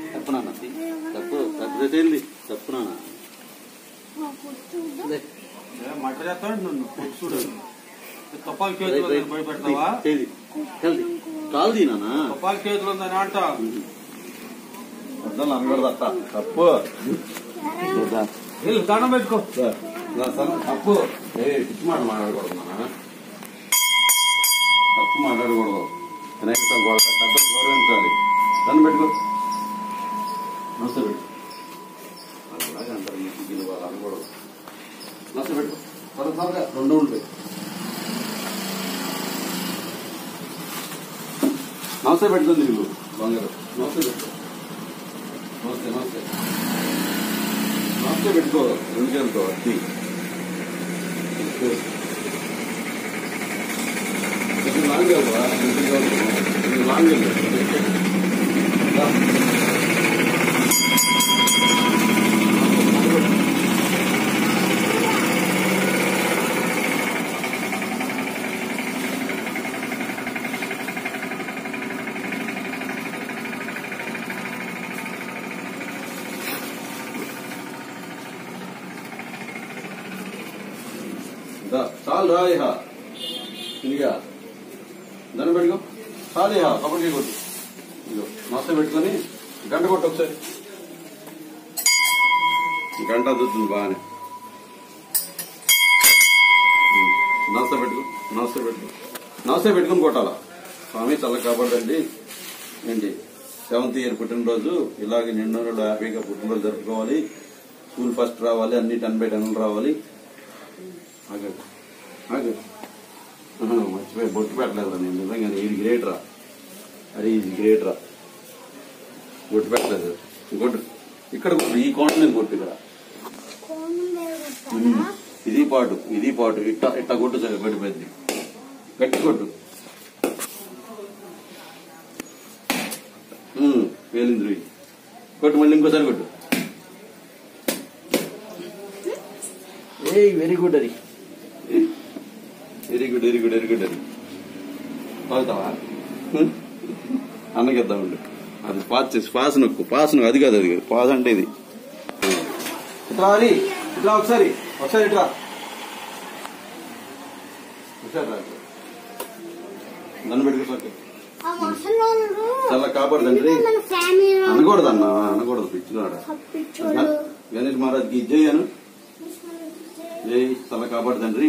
తప్పునా తప్పు తప్పు తప్పునా మట చేస్తాడు నన్ను చూడు కపాల చేతిలో భయపెడతావా కాలు దీనా కపాల చేతిలో ఉందని అంట అనకూడదు అత్త తప్పు దండం పెట్టుకో తప్పు పిచ్చి మాట మాట్లాడకూడదు నాన్న తప్పు మాట్లాడకూడదు వినాయక పెద్దలు గౌరవించాలి దండం పెట్టుకో నమస్తే పెట్టు అలాగే అంటారు ఈ వాళ్ళు అనకూడదు నమస్తే పెట్టుకో త్వరగా 2 రౌండ్లు పెట్టు నమస్తే పెట్టుకుంది నీకు బంగారు నమస్తే పెట్టుకో నమస్తే నమస్తే నమస్తే పెట్టుకో ఎందుకంతో అతి లాంగ్ వెళ్తా లాంగ్ వెళ్తా చాలు రా ఇహ ఇదిగా దాన్ని పెట్టుకో చాలు ఇహ కబడ్డీ కొట్టు ఇదిగో నమస్తే పెట్టుకొని గంట కొట్టు ఒకసారి గంట అందుతుంది బాగానే నమస్తే పెట్టుకో నమస్తే పెట్టుకో నమస్తే పెట్టుకుని కొట్టాలా స్వామి చల్ల కాపాడండి ఏంటి 7th ఇయర్ పుట్టినరోజు ఇలాగే నిండు హ్యాపీగా పుట్టినరోజు జరుపుకోవాలి స్కూల్ ఫస్ట్ రావాలి అన్ని 10/10 రావాలి మర్చిపోయి బొట్టు పెట్టలేదు నేను నిజంగా ఇది గ్రేట్ రా అది ఇది గ్రేట్ రా బొట్టు పెట్టలేదు కొట్టు ఇక్కడ కొట్టు ఈ కోణ మీద కొట్టు ఇక్కడ ఇది పాటు ఇట్ట కొట్టు సరే గడిపోయింది గట్టి కొట్టు పేలింది కొట్టు మళ్ళీ ఇంకోసారి కొట్టు వెరీ గుడ్ అది very good very good very good అది తాగుతావా అన్నకిద్దామండి అది పాస్ నొక్కు అది కాదు అది పాస్ అంటే ఇది ఇట్లా అని ఇట్లా ఒకసారి ఇట్లా నన్ను పెట్టుకోసారి చాలా కాపాడుదండి అనకూడదు అనకూడదు పిచ్చినాడ గణేష్ మహారాజ్కి ఇచ్చేయను జై తల కాపాడుతండ్రి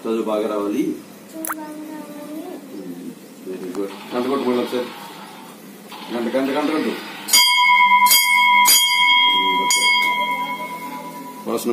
చదువు బాగా రావాలి వెరీ గుడ్ గంట కొట్టు మళ్ళీ ఒకసారి గంట కొట్టు వాసన